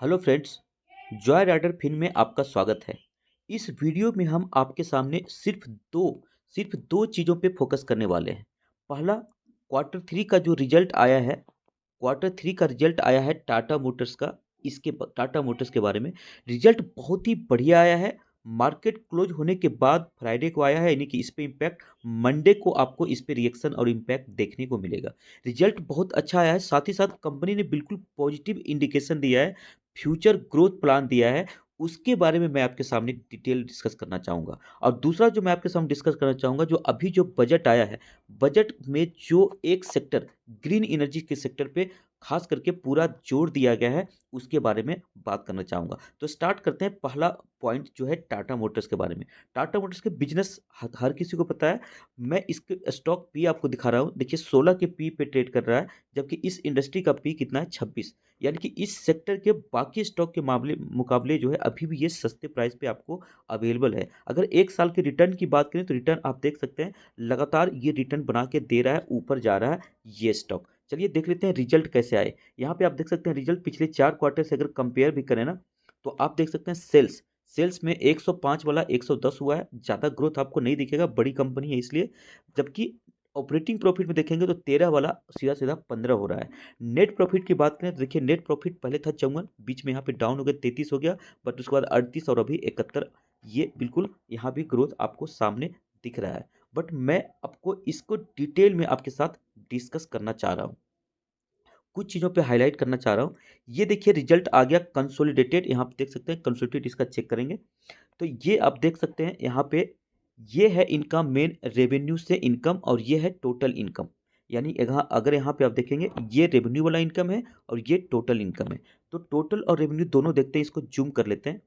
Hello friends, Joy Rider Fin में आपका स्वागत है। इस वीडियो में हम आपके सामने सिर्फ दो चीज़ों पे फोकस करने वाले हैं। पहला, क्वार्टर थ्री का जो रिजल्ट आया है, क्वार्टर थ्री का रिजल्ट आया है टाटा मोटर्स का। टाटा मोटर्स के बारे में रिजल्ट बहुत ही बढ़िया आया है। मार्केट क्लोज होने के बाद फ्राइडे को आया है, यानी कि इस पे इम्पैक्ट मंडे को आपको इस पे रिएक्शन और इम्पैक्ट देखने को मिलेगा। रिजल्ट बहुत अच्छा आया है, साथ ही साथ कंपनी ने बिल्कुल पॉजिटिव इंडिकेशन दिया है, फ्यूचर ग्रोथ प्लान दिया है। उसके बारे में मैं आपके सामने डिटेल डिस्कस करना चाहूँगा। और दूसरा जो मैं आपके सामने डिस्कस करना चाहूँगा, जो अभी जो बजट आया है, बजट में जो एक सेक्टर ग्रीन एनर्जी के सेक्टर पे खास करके पूरा जोर दिया गया है, उसके बारे में बात करना चाहूँगा। तो स्टार्ट करते हैं। पहला पॉइंट जो है टाटा मोटर्स के बारे में। टाटा मोटर्स के बिजनेस हर किसी को पता है। मैं इसके स्टॉक पी आपको दिखा रहा हूँ। देखिए 16 के पी पे ट्रेड कर रहा है, जबकि इस इंडस्ट्री का पी कितना है, 26। यानी कि इस सेक्टर के बाकी स्टॉक के मामले मुकाबले जो है अभी भी ये सस्ते प्राइस पे आपको अवेलेबल है। अगर एक साल के रिटर्न की बात करें तो रिटर्न आप देख सकते हैं, लगातार ये रिटर्न बना के दे रहा है, ऊपर जा रहा है ये स्टॉक। चलिए देख लेते हैं रिजल्ट कैसे आए। यहाँ पे आप देख सकते हैं रिजल्ट पिछले 4 क्वार्टर से अगर कंपेयर भी करें ना, तो आप देख सकते हैं सेल्स में 105 वाला 110 हुआ है। ज़्यादा ग्रोथ आपको नहीं दिखेगा, बड़ी कंपनी है इसलिए। जबकि ऑपरेटिंग प्रॉफिट में देखेंगे तो 13 वाला सीधा सीधा 15 हो रहा है। नेट प्रॉफिट की बात करें तो देखिए नेट प्रॉफिट पहले था 54, बीच में यहाँ पे डाउन हो गया, 33 हो गया, बट उसके बाद 38 और अभी 71। ये बिल्कुल यहाँ भी ग्रोथ आपको सामने दिख रहा है। बट मैं आपको इसको डिटेल में आपके साथ डिस्कस करना चाह रहा हूँ, कुछ चीज़ों पे हाईलाइट करना चाह रहा हूँ। ये देखिए रिजल्ट आ गया कंसोलिडेटेड, यहाँ पे देख सकते हैं कंसोलिडेटेड, इसका चेक करेंगे तो ये आप देख सकते हैं यहाँ पे, ये है इनका मेन रेवेन्यू से इनकम और ये है टोटल इनकम। यानी यहाँ अगर यहाँ पे आप देखेंगे, ये रेवेन्यू वाला इनकम है और ये टोटल इनकम है। तो टोटल और रेवेन्यू दोनों देखते हैं, इसको जूम कर लेते हैं।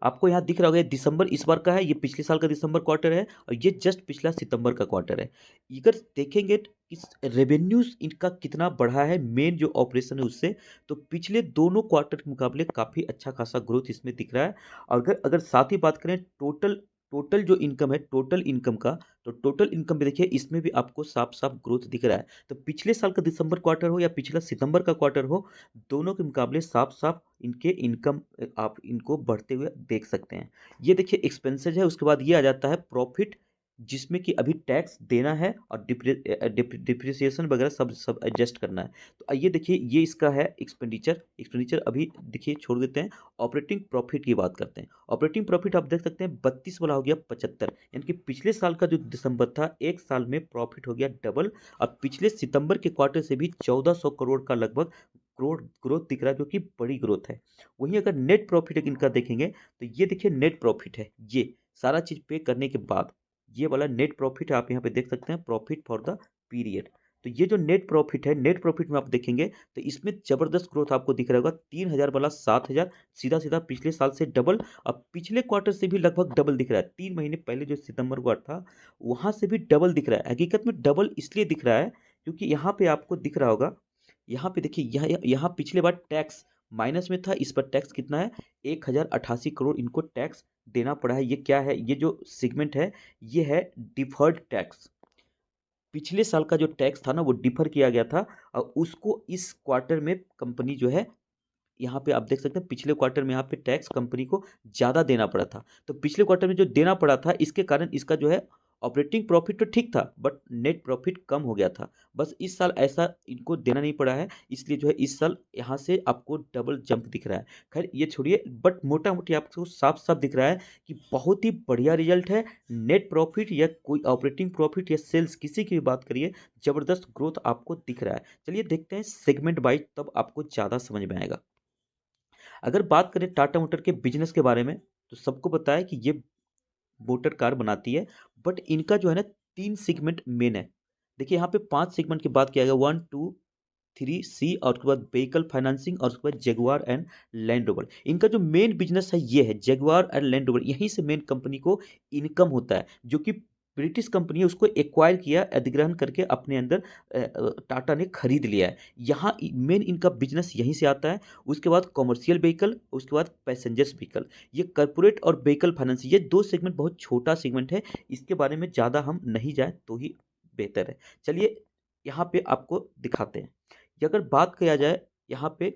आपको यहाँ दिख रहा होगा ये दिसंबर इस बार का है, ये पिछले साल का दिसंबर क्वार्टर है और ये जस्ट पिछला सितंबर का क्वार्टर है। अगर देखेंगे इस रेवेन्यूज इनका कितना बढ़ा है, मेन जो ऑपरेशन है उससे, तो पिछले दोनों क्वार्टर के मुकाबले काफ़ी अच्छा खासा ग्रोथ इसमें दिख रहा है। और अगर अगर साथ ही बात करें टोटल टोटल जो इनकम है, टोटल इनकम का, तो टोटल इनकम भी देखिए इसमें भी आपको साफ साफ ग्रोथ दिख रहा है। तो पिछले साल का दिसंबर क्वार्टर हो या पिछला सितंबर का क्वार्टर हो, दोनों के मुकाबले साफ साफ इनके इनकम आप इनको बढ़ते हुए देख सकते हैं। ये देखिए एक्सपेंसेस है, उसके बाद ये आ जाता है प्रॉफिट, जिसमें कि अभी टैक्स देना है और डिप्रिसिएशन वगैरह सब सब एडजस्ट करना है। तो ये देखिए ये इसका है एक्सपेंडिचर। एक्सपेंडिचर अभी देखिए छोड़ देते हैं। ऑपरेटिंग प्रॉफिट की बात करते हैं। ऑपरेटिंग प्रॉफिट आप देख सकते हैं 32 वाला हो गया 75, यानी कि पिछले साल का जो दिसंबर था, एक साल में प्रॉफिट हो गया डबल। और पिछले सितंबर के क्वार्टर से भी 1400 करोड़ का लगभग ग्रोथ ग्रोथ दिख रहा है, जो कि बड़ी ग्रोथ है। वहीं अगर नेट प्रॉफिट इनका देखेंगे तो ये देखिए नेट प्रॉफिट है, ये सारा चीज पे करने के बाद ये वाला नेट प्रॉफिट है। आप यहाँ पे देख सकते हैं प्रॉफिट फॉर द पीरियड। तो ये जो नेट प्रॉफिट है, नेट प्रॉफिट में आप देखेंगे तो इसमें जबरदस्त ग्रोथ आपको दिख रहा होगा। 3,000 वाला 7,000, सीधा सीधा पिछले साल से डबल। अब पिछले क्वार्टर से भी लगभग डबल दिख रहा है। 3 महीने पहले जो सितंबर क्वार्टर था, वहां से भी डबल दिख रहा है। हकीकत में डबल इसलिए दिख रहा है क्योंकि यहाँ पे आपको दिख रहा होगा, यहाँ पे देखिए यहाँ पिछले बार टैक्स माइनस में था, इस पर टैक्स कितना है, 1,088 करोड़ इनको टैक्स देना पड़ा है। ये क्या है, ये जो सेगमेंट है, ये है डिफर्ड टैक्स। पिछले साल का जो टैक्स था ना, वो डिफर किया गया था और उसको इस क्वार्टर में कंपनी जो है, यहाँ पे आप देख सकते हैं पिछले क्वार्टर में यहाँ पे टैक्स कंपनी को ज़्यादा देना पड़ा था। तो पिछले क्वार्टर में जो देना पड़ा था, इसके कारण इसका जो है ऑपरेटिंग प्रॉफिट तो ठीक था, बट नेट प्रॉफिट कम हो गया था। बस इस साल ऐसा इनको देना नहीं पड़ा है, इसलिए जो है इस साल यहाँ से आपको डबल जंप दिख रहा है। खैर ये छोड़िए, बट मोटा मोटी आपको साफ साफ दिख रहा है कि बहुत ही बढ़िया रिजल्ट है। नेट प्रॉफिट या कोई ऑपरेटिंग प्रॉफिट या सेल्स, किसी की भी बात करिए, जबरदस्त ग्रोथ आपको दिख रहा है। चलिए देखते हैं सेगमेंट वाइज, तब आपको ज़्यादा समझ में आएगा। अगर बात करें टाटा मोटर के बिजनेस के बारे में, तो सबको पता है कि ये मोटर कार बनाती है, बट इनका जो है ना 3 सेगमेंट मेन है। देखिए यहाँ पे 5 सेगमेंट की बात किया गया, 1, 2, 3, सी, और उसके बाद व्हीकल फाइनेंसिंग, और उसके बाद जेगुआर एंड लैंड रोवर। इनका जो मेन बिजनेस है ये है जेगुआर एंड लैंड रोवर, यहीं से मेन कंपनी को इनकम होता है, जो कि ब्रिटिश कंपनी है, उसको एक्वायर किया, अधिग्रहण करके अपने अंदर टाटा ने खरीद लिया है। यहाँ मेन इनका बिजनेस यहीं से आता है। उसके बाद कॉमर्शियल व्हीकल, उसके बाद पैसेंजर्स व्हीकल, ये कॉर्पोरेट और व्हीकल फाइनेंस, ये 2 सेगमेंट बहुत छोटा सेगमेंट है, इसके बारे में ज़्यादा हम नहीं जाए तो ही बेहतर है। चलिए यहाँ पे आपको दिखाते हैं। ये अगर बात किया जाए यहाँ पे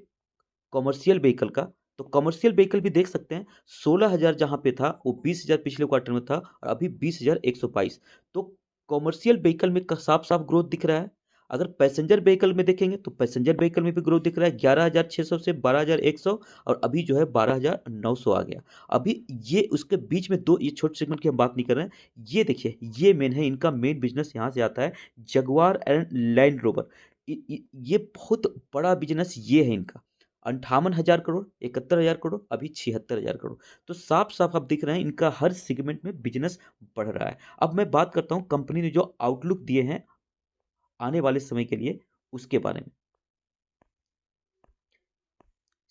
कॉमर्शियल व्हीकल का, तो कॉमर्शियल व्हीकल भी देख सकते हैं 16,000 जहाँ पे था वो 20,000 पिछले क्वार्टर में था और अभी 20,122। तो कॉमर्शियल व्हीकल में साफ साफ ग्रोथ दिख रहा है। अगर पैसेंजर व्हीकल में देखेंगे तो पैसेंजर व्हीकल में भी ग्रोथ दिख रहा है 11,600 से 12,100 और अभी जो है 12,900 आ गया। अभी ये उसके बीच में दो ये छोटे सेगमेंट की हम बात नहीं कर रहे हैं। ये देखिए ये मेन है, इनका मेन बिजनेस यहाँ से आता है, जगुआर एंड लैंड रोवर। ये बहुत बड़ा बिजनेस ये है इनका, 58,000 करोड़, 71,000 करोड़, अभी 76,000 करोड़। तो साफ साफ आप दिख रहे हैं इनका हर सेगमेंट में बिजनेस बढ़ रहा है। अब मैं बात करता हूं कंपनी ने जो आउटलुक दिए हैं आने वाले समय के लिए उसके बारे में।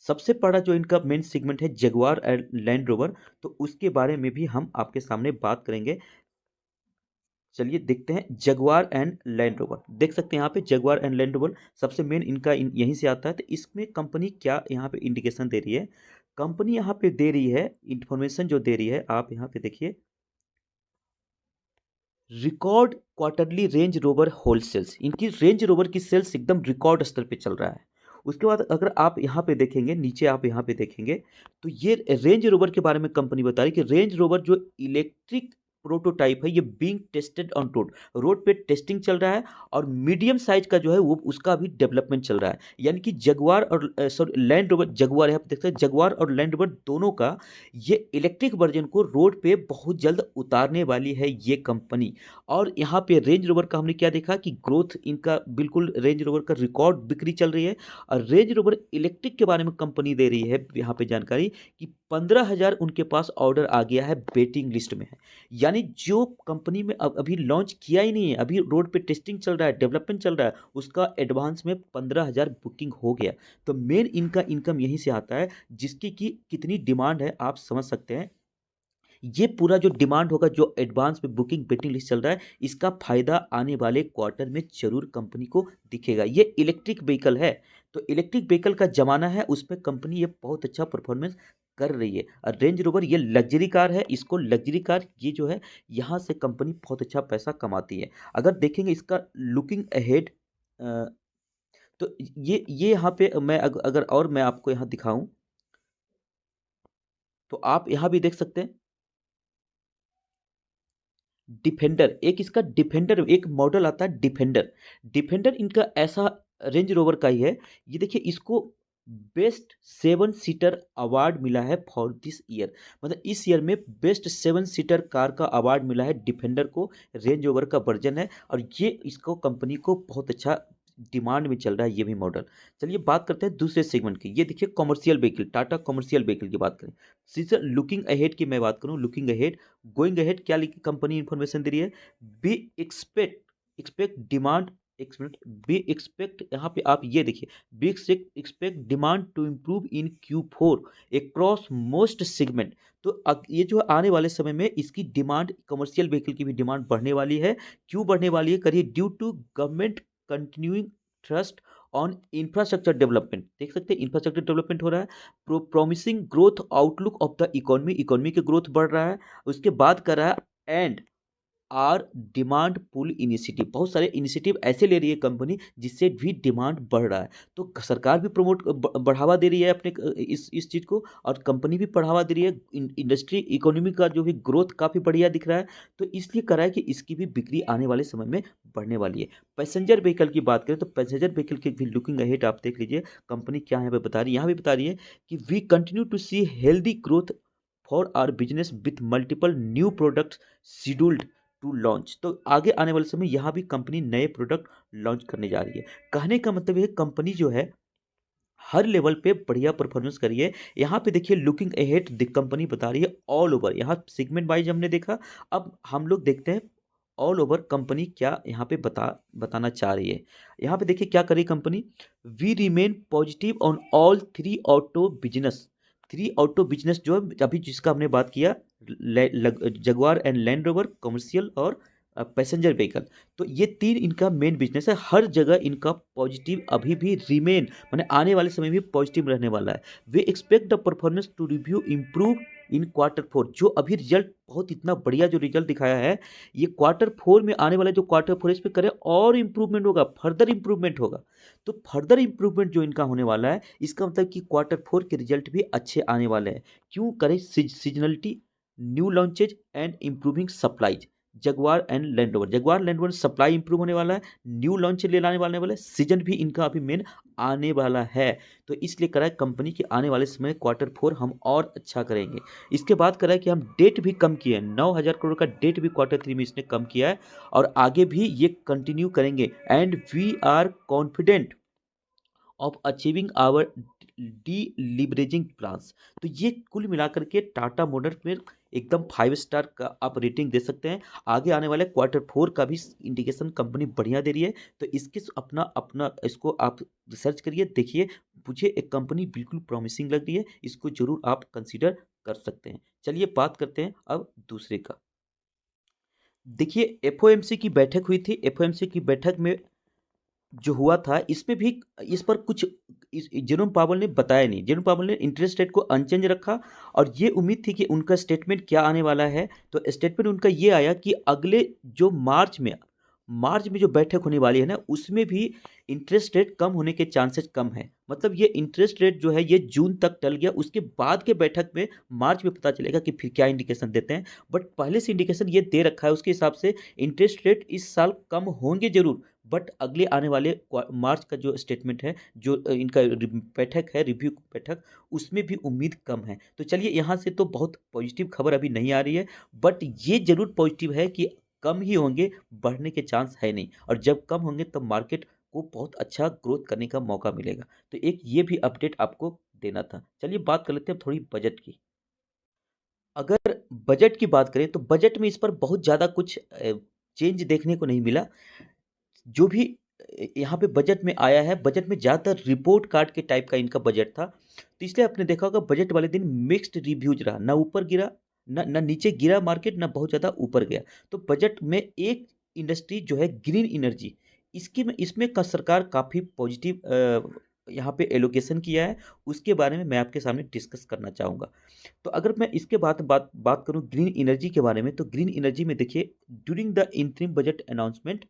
सबसे बड़ा जो इनका मेन सेगमेंट है जगुआर एंड लैंड रोवर, तो उसके बारे में भी हम आपके सामने बात करेंगे। चलिए देखते हैं जगुआर एंड लैंड रोवर। देख सकते हैं यहाँ पे जगुआर एंड लैंड रोवर सबसे मेन इनका यहीं से आता है। तो इसमें कंपनी क्या यहाँ पे इंडिकेशन दे रही है, कंपनी यहाँ पे दे रही है इंफॉर्मेशन जो दे रही है, आप यहाँ पे देखिए record quarterly range rover wholesales, इनकी रेंज रोवर की सेल्स एकदम रिकॉर्ड स्तर पे चल रहा है। उसके बाद अगर आप यहाँ पे देखेंगे नीचे, आप यहाँ पे देखेंगे तो ये रेंज रोवर के बारे में कंपनी बता रही है कि रेंज रोवर जो इलेक्ट्रिक प्रोटोटाइप है ये being tested on road, road पे टेस्टिंग चल रहा है और मीडियम साइज का जो है वो उसका भी डेवलपमेंट चल रहा है। यानी कि जगुआर और सॉरी लैंड रोवर, जगुआर है आप देख सकते हैं, जगुआर और लैंड रोवर दोनों का ये इलेक्ट्रिक वर्जन को रोड पे बहुत जल्द उतारने वाली है ये कंपनी। और यहाँ पे रेंज रोवर का हमने क्या देखा कि ग्रोथ इनका बिल्कुल, रेंज रोवर का रिकॉर्ड बिक्री चल रही है। और रेंज रोवर इलेक्ट्रिक के बारे में कंपनी दे रही है यहाँ पे जानकारी कि 15,000 उनके पास ऑर्डर आ गया है, वेटिंग लिस्ट में है। यानी जो कंपनी में अभी लॉन्च किया ही नहीं है, अभी रोड पे टेस्टिंग चल रहा है, डेवलपमेंट चल रहा है, उसका एडवांस में 15,000 बुकिंग हो गया। तो मेन इनका इनकम यहीं से आता है, जिसकी कि कितनी डिमांड है आप समझ सकते हैं। ये पूरा जो डिमांड होगा, जो एडवांस में बुकिंग वेटिंग लिस्ट चल रहा है, इसका फायदा आने वाले क्वार्टर में जरूर कंपनी को दिखेगा। ये इलेक्ट्रिक व्हीकल है, तो इलेक्ट्रिक व्हीकल का जमाना है, उसमें कंपनी ये बहुत अच्छा परफॉर्मेंस कर रही है। और रेंज रोवर ये लग्जरी कार है, इसको लग्जरी कार ये जो है यहाँ से कंपनी बहुत अच्छा पैसा कमाती है। अगर देखेंगे इसका लुकिंग अहेड, तो ये यहाँ पे मैं अगर और मैं आपको यहाँ दिखाऊं तो आप यहाँ भी देख सकते हैं डिफेंडर, एक इसका डिफेंडर एक मॉडल आता है डिफेंडर। डिफेंडर इनका ऐसा रेंज रोवर का ही है। ये देखिए इसको बेस्ट 7 सीटर अवार्ड मिला है फॉर दिस ईयर, मतलब इस ईयर में बेस्ट 7 सीटर कार का अवार्ड मिला है डिफेंडर को। रेंज रोवर का वर्जन है और ये इसको कंपनी को बहुत अच्छा डिमांड में चल रहा है ये भी मॉडल। चलिए बात करते हैं दूसरे सेगमेंट की। ये देखिए commercial vehicle, Tata commercial vehicle की बात करें। सीजन लुकिंग अहेड की मैं बात करूं, लुकिंग अहेड, गोइंग अहेड क्या लिखी कंपनी इंफॉर्मेशन दे रही है, बी एक्सपेक्ट एक्सपेक्ट डिमांड, एक मिनट, बी एक्सपेक्ट यहाँ पे आप ये देखिए, we expect demand to improve in Q4 across most segment. तो ये जो आने वाले समय में इसकी डिमांड, कमर्शियल व्हीकल की भी डिमांड बढ़ने वाली है। क्यों बढ़ने वाली है, करिए due to government continuing thrust on infrastructure development. देख सकते हैं इंफ्रास्ट्रक्चर डेवलपमेंट हो रहा है, promising growth outlook of the economy, economy की ग्रोथ बढ़ रहा है। उसके बाद कर रहा है and our demand pull initiative, बहुत सारे इनिशिएटिव ऐसे ले रही है कंपनी जिससे भी डिमांड बढ़ रहा है। तो सरकार भी प्रमोट बढ़ावा दे रही है अपने इस चीज़ को, और कंपनी भी बढ़ावा दे रही है। इंडस्ट्री इकोनॉमी का जो भी ग्रोथ काफ़ी बढ़िया दिख रहा है, तो इसलिए करा है कि इसकी भी बिक्री आने वाले समय में बढ़ने वाली है। पैसेंजर व्हीकल की बात करें तो पैसेंजर व्हीकल की भी लुकिंग अहेड आप देख लीजिए, कंपनी क्या यहाँ पे बता रही है, यहाँ भी बता रही है कि we continue to see healthy growth for our business with multiple new products scheduled to launch. तो आगे आने वाले समय यहाँ भी कंपनी नए प्रोडक्ट लॉन्च करने जा रही है। कहने का मतलब ये कंपनी जो है हर लेवल पे बढ़िया परफॉर्मेंस करी है। यहाँ पे देखिए लुकिंग अहेड कंपनी बता रही है ऑल ओवर, यहाँ सेगमेंट वाइज हमने देखा, अब हम लोग देखते हैं ऑल ओवर कंपनी क्या यहाँ पे बताना चाह रही है। यहाँ पे देखिए क्या करी company, we remain positive on all three auto business जो है अभी जिसका हमने बात किया, Jaguar and Land Rover, commercial और पैसेंजर व्हीकल। तो ये तीन इनका मेन बिजनेस है, हर जगह इनका पॉजिटिव अभी भी रिमेन, माने आने वाले समय में पॉजिटिव रहने वाला है। We expect the performance to review improve in Q4 जो अभी रिजल्ट बहुत इतना बढ़िया जो रिजल्ट दिखाया है, ये Q4 में आने वाला जो Q4 इस पे करें और इम्प्रूवमेंट होगा, फर्दर इम्प्रूवमेंट होगा। तो फर्दर इम्प्रूवमेंट जो इनका होने वाला है, इसका मतलब कि Q4 के रिजल्ट भी अच्छे आने वाले हैं। क्यों करें? Seasonality, new launches and improving supplies. Jaguar land rover supply improve होने वाला है, न्यू लॉन्च ले लाने वाले सीजन भी इनका अभी मेन आने वाला है। तो इसलिए करा है कंपनी के आने वाले समय Q4 हम और अच्छा करेंगे। इसके बाद करा है कि हम डेट भी कम किए हैं, 9,000 करोड़ का डेट भी Q3 में इसने कम किया है और आगे भी ये कंटिन्यू करेंगे। And we are confident of achieving our deleveraging plans. तो ये कुल मिलाकर के टाटा मोटर्स में एकदम 5 स्टार का आप रेटिंग दे सकते हैं। आगे आने वाले Q4 का भी इंडिकेशन कंपनी बढ़िया दे रही है। तो इसके अपना अपना इसको आप रिसर्च करिए, देखिए, मुझे एक कंपनी बिल्कुल प्रॉमिसिंग लग रही है, इसको जरूर आप कंसीडर कर सकते हैं। चलिए बात करते हैं अब दूसरे का। देखिए, एफओएमसी की बैठक हुई थी। एफओएमसी की बैठक में जो हुआ था, इसमें भी इस पर कुछ जेरोम पावल ने बताया नहीं। जेरोम पावल ने इंटरेस्ट रेट को अनचेंज रखा और ये उम्मीद थी कि उनका स्टेटमेंट क्या आने वाला है। तो स्टेटमेंट उनका ये आया कि अगले जो मार्च में जो बैठक होने वाली है ना, उसमें भी इंटरेस्ट रेट कम होने के चांसेस कम है। मतलब ये इंटरेस्ट रेट जो है ये जून तक टल गया, उसके बाद के बैठक में मार्च में पता चलेगा कि फिर क्या इंडिकेशन देते हैं। बट पहले से इंडिकेशन ये दे रखा है, उसके हिसाब से इंटरेस्ट रेट इस साल कम होंगे जरूर, बट अगले आने वाले मार्च का जो स्टेटमेंट है, जो इनका बैठक है, रिव्यू बैठक, उसमें भी उम्मीद कम है। तो चलिए, यहाँ से तो बहुत पॉजिटिव खबर अभी नहीं आ रही है, बट ये जरूर पॉजिटिव है कि कम ही होंगे, बढ़ने के चांस है नहीं। और जब कम होंगे तब मार्केट को बहुत अच्छा ग्रोथ करने का मौका मिलेगा। तो एक ये भी अपडेट आपको देना था। चलिए बात कर लेते हैं थोड़ी बजट की। अगर बजट की बात करें तो बजट में इस पर बहुत ज़्यादा कुछ चेंज देखने को नहीं मिला। जो भी यहाँ पे बजट में आया है, बजट में ज़्यादातर रिपोर्ट कार्ड के टाइप का इनका बजट था। तो इसलिए आपने देखा होगा बजट वाले दिन मिक्स्ड रिव्यूज रहा, ना ऊपर गिरा, ना नीचे गिरा मार्केट, ना बहुत ज़्यादा ऊपर गया। तो बजट में एक इंडस्ट्री जो है ग्रीन एनर्जी, इसकी में इसमें का सरकार काफ़ी पॉजिटिव यहाँ पे एलोकेशन किया है। उसके बारे में मैं आपके सामने डिस्कस करना चाहूँगा। तो अगर मैं इसके बाद बात करूँ ग्रीन एनर्जी के बारे में, तो ग्रीन एनर्जी में देखिए, during the interim budget announcement,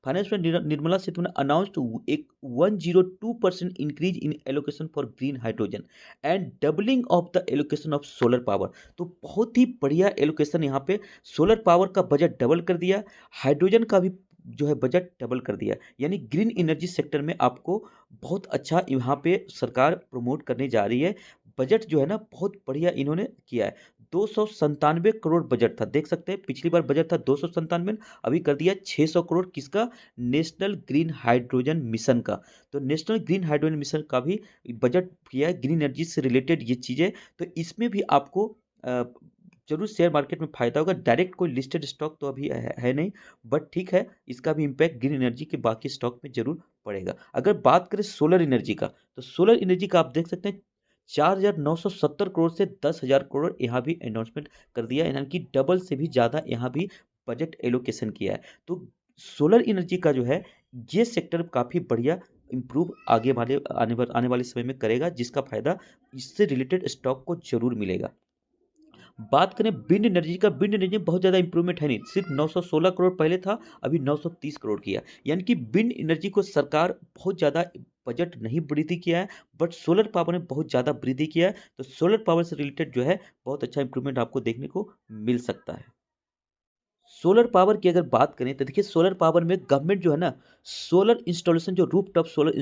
finance minister Nirmala Sitharaman announced एक 102% increase in allocation for green hydrogen and doubling of the allocation of solar power. तो बहुत ही बढ़िया एलोकेशन, यहाँ पे सोलर पावर का बजट डबल कर दिया, हाइड्रोजन का भी जो है बजट डबल कर दिया। यानी ग्रीन एनर्जी सेक्टर में आपको बहुत अच्छा यहाँ पे सरकार प्रमोट करने जा रही है। बजट जो है ना, बहुत बढ़िया इन्होंने किया है। 297 करोड़ बजट था, देख सकते हैं, पिछली बार बजट था 297, अभी कर दिया 600 करोड़। किसका? नेशनल ग्रीन हाइड्रोजन मिशन का। तो नेशनल ग्रीन हाइड्रोजन मिशन का भी बजट किया है, ग्रीन एनर्जी से रिलेटेड ये चीज़ें। तो इसमें भी आपको जरूर शेयर मार्केट में फायदा होगा। डायरेक्ट कोई लिस्टेड स्टॉक तो अभी है नहीं, बट ठीक है, इसका भी इम्पैक्ट ग्रीन एनर्जी के बाकी स्टॉक में जरूर पड़ेगा। अगर बात करें सोलर एनर्जी का, तो सोलर एनर्जी का आप देख सकते हैं 4,970 करोड़ से 10,000 करोड़ यहाँ भी अनाउंसमेंट कर दिया, यानी कि डबल से भी ज़्यादा यहाँ भी बजट एलोकेशन किया है। तो सोलर एनर्जी का जो है ये सेक्टर काफ़ी बढ़िया इम्प्रूव आने वाले समय में करेगा, जिसका फायदा इससे रिलेटेड स्टॉक को जरूर मिलेगा। बात करें विंड एनर्जी का, विंड एनर्जी में बहुत ज़्यादा इंप्रूवमेंट है नहीं, सिर्फ 916 करोड़ पहले था, अभी 930 करोड़ किया। यानी कि विंड एनर्जी को सरकार बहुत ज़्यादा बजट नहीं वृद्धि किया है, बट सोलर पावर ने बहुत ज़्यादा वृद्धि किया है। तो सोलर पावर से रिलेटेड जो है बहुत अच्छा इंप्रूवमेंट आपको देखने को मिल सकता है। सोलर पावर की अगर बात करें तो देखिए, सोलर पावर में गवर्नमेंट जो है ना, सोलर इंस्टॉलेशन, जो रूफटॉप सोलर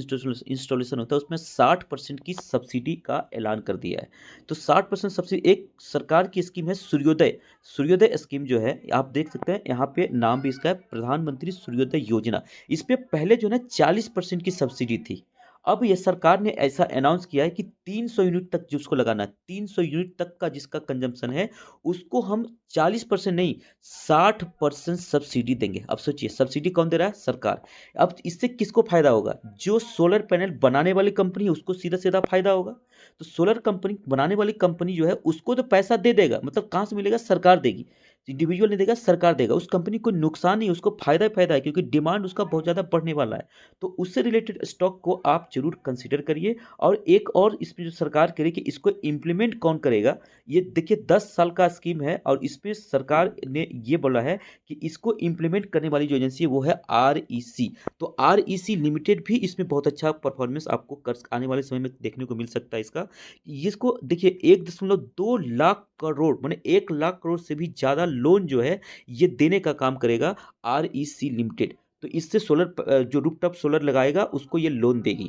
इंस्टॉलेशन होता है, उसमें 60% की सब्सिडी का ऐलान कर दिया है। तो 60% सब्सिडी, एक सरकार की स्कीम है सूर्योदय। सूर्योदय स्कीम जो है, आप देख सकते हैं यहाँ पे नाम भी इसका है, प्रधानमंत्री सूर्योदय योजना। इस पे पहले जो है ना 40% की सब्सिडी थी। अब ये सरकार ने ऐसा अनाउंस किया है कि 300 यूनिट तक जिसको लगाना है, 300 यूनिट तक का जिसका कंजम्पशन है, उसको हम 40% नहीं, 60% सब्सिडी देंगे। अब सोचिए सब्सिडी कौन दे रहा है? सरकार। अब इससे किसको फायदा होगा? जो सोलर पैनल बनाने वाली कंपनी है उसको सीधा सीधा फायदा होगा। तो सोलर कंपनी बनाने वाली कंपनी जो है उसको तो पैसा दे देगा, मतलब कहाँ से मिलेगा? सरकार देगी। इंडिविजुअल नहीं देगा, सरकार देगा। उस कंपनी को नुकसान नहीं, उसको फायदा ही फायदा है, क्योंकि डिमांड उसका बहुत ज्यादा बढ़ने वाला है। तो उससे रिलेटेड स्टॉक को आप जरूर कंसिडर करिए। और एक और इसमें जो सरकार करेगी कि इसको इम्प्लीमेंट कौन करेगा, ये देखिए 10 साल का स्कीम है और इसमें सरकार ने ये बोला है कि इसको इम्प्लीमेंट करने वाली जो एजेंसी है वो है आरईसी। तो आरईसी लिमिटेड भी इसमें बहुत अच्छा परफॉर्मेंस आपको कर आने वाले समय में देखने को मिल सकता है। इसका इसको देखिए 1.2 लाख करोड़ माने 1 लाख करोड़ से भी ज्यादा लोन जो है ये देने का काम करेगा आरईसी लिमिटेड। तो इससे सोलर जो रूफटॉप सोलर लगाएगा उसको ये लोन देगी।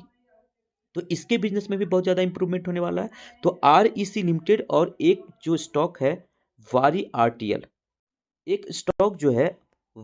तो इसके बिजनेस में भी बहुत ज़्यादा इंप्रूवमेंट होने वाला है। तो आरईसी लिमिटेड और एक जो स्टॉक है वारी आरटीएल, एक स्टॉक जो है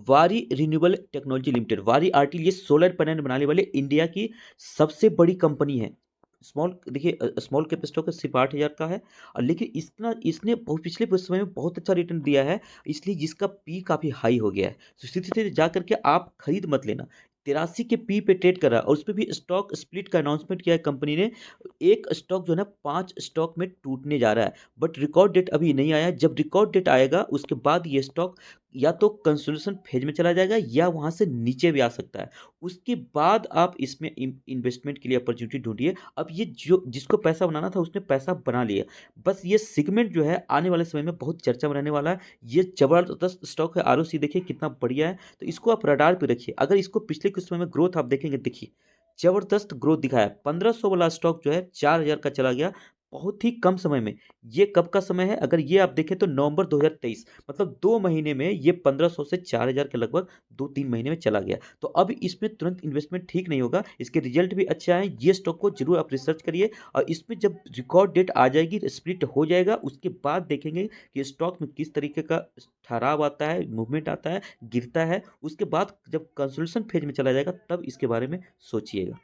वारी रिन्यूएबल टेक्नोलॉजी लिमिटेड। वारी आरटीएल ये सोलर पैनल बनाने वाले इंडिया की सबसे बड़ी कंपनी है। स्मॉल देखिए स्मॉल कैप स्टॉक है, सिर्फ 8,000 का है। और लेकिन इसना इसने पिछले कुछ समय में बहुत अच्छा रिटर्न दिया है, इसलिए जिसका पी काफी हाई हो गया है। तो सीधे सीधे जा करके आप खरीद मत लेना। 83 के पी पे ट्रेड कर रहा है और उस पर भी स्टॉक स्प्लिट का अनाउंसमेंट किया है कंपनी ने। एक स्टॉक जो है ना 5 स्टॉक में टूटने जा रहा है, बट रिकॉर्ड डेट अभी नहीं आया। जब रिकॉर्ड डेट आएगा उसके बाद ये स्टॉक या तो कंसोलिडेशन फेज में चला जाएगा या वहां से नीचे भी आ सकता है। उसके बाद आप इसमें इन्वेस्टमेंट के लिए अपॉर्चुनिटी ढूंढिए। अब ये जो जिसको पैसा बनाना था उसने पैसा बना लिया। बस ये सेगमेंट जो है आने वाले समय में बहुत चर्चा में रहने वाला है। ये जबरदस्त स्टॉक है। आरओसी देखिए कितना बढ़िया है। तो इसको आप रडार पे रखिए। अगर इसको पिछले कुछ समय में ग्रोथ आप देखेंगे, देखिए जबरदस्त ग्रोथ दिखाया। 1500 वाला स्टॉक जो है 4,000 का चला गया बहुत ही कम समय में। ये कब का समय है? अगर ये आप देखें तो नवंबर 2023, मतलब 2 महीने में ये 1500 से 4,000 के लगभग 2-3 महीने में चला गया। तो अब इसमें तुरंत इन्वेस्टमेंट ठीक नहीं होगा। इसके रिजल्ट भी अच्छे आए, ये स्टॉक को जरूर आप रिसर्च करिए। और इसमें जब रिकॉर्ड डेट आ जाएगी, स्प्लिट हो जाएगा, उसके बाद देखेंगे कि स्टॉक में किस तरीके का ठहराव आता है, मूवमेंट आता है, गिरता है। उसके बाद जब कंसोलिडेशन फेज में चला जाएगा तब इसके बारे में सोचिएगा।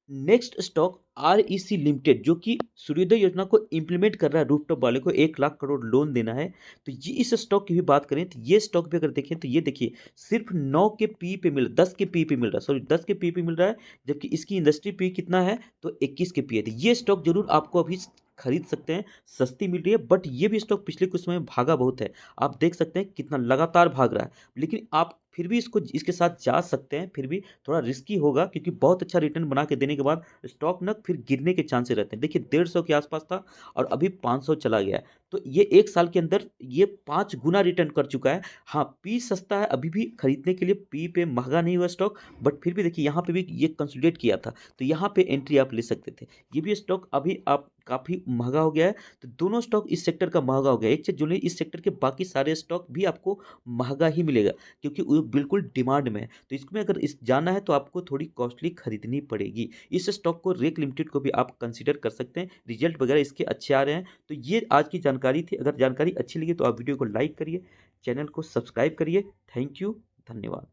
नेक्स्ट स्टॉक आरईसी लिमिटेड, जो कि सूर्योदय योजना को इंप्लीमेंट कर रहा है। रूफटॉप वाले को 1 लाख करोड़ लोन देना है। तो ये इस स्टॉक की भी बात करें तो ये स्टॉक भी अगर देखें तो ये देखिए सिर्फ 9 के पी पे मिल 10 के पी पे मिल रहा है, सॉरी 10 के पी पे मिल रहा है। जबकि इसकी इंडस्ट्री पी कितना है? तो 21 के पी है। तो ये स्टॉक जरूर आपको अभी खरीद सकते हैं, सस्ती मिल रही है। बट ये भी स्टॉक पिछले कुछ समय में भागा बहुत है। आप देख सकते हैं कितना लगातार भाग रहा है। लेकिन आप फिर भी इसको इसके साथ जा सकते हैं, फिर भी थोड़ा रिस्की होगा, क्योंकि बहुत अच्छा रिटर्न बना के देने के बाद स्टॉक ना फिर गिरने के चांसेस रहते हैं। देखिए 150 के आसपास था और अभी 500 चला गया है। तो ये 1 साल के अंदर ये 5 गुना रिटर्न कर चुका है। हाँ, पी सस्ता है, अभी भी खरीदने के लिए पी पे महंगा नहीं हुआ स्टॉक। बट फिर भी देखिए यहाँ पे भी ये कंसोलिडेट किया था, तो यहाँ पे एंट्री आप ले सकते थे। ये भी स्टॉक अभी आप काफी महंगा हो गया है। तो दोनों स्टॉक इस सेक्टर का महंगा हो गया है। एक चीज जो नहीं, इस सेक्टर के बाकी सारे स्टॉक भी आपको महंगा ही मिलेगा, क्योंकि वो बिल्कुल डिमांड में है। तो इसमें अगर इस जाना है तो आपको थोड़ी कॉस्टली खरीदनी पड़ेगी। इस स्टॉक को रेक लिमिटेड को भी आप कंसीडर कर सकते हैं। रिजल्ट वगैरह इसके अच्छे आ रहे हैं। तो ये आज की जानकारी थी। अगर जानकारी अच्छी लगी तो आप वीडियो को लाइक करिए, चैनल को सब्सक्राइब करिए। थैंक यू, धन्यवाद।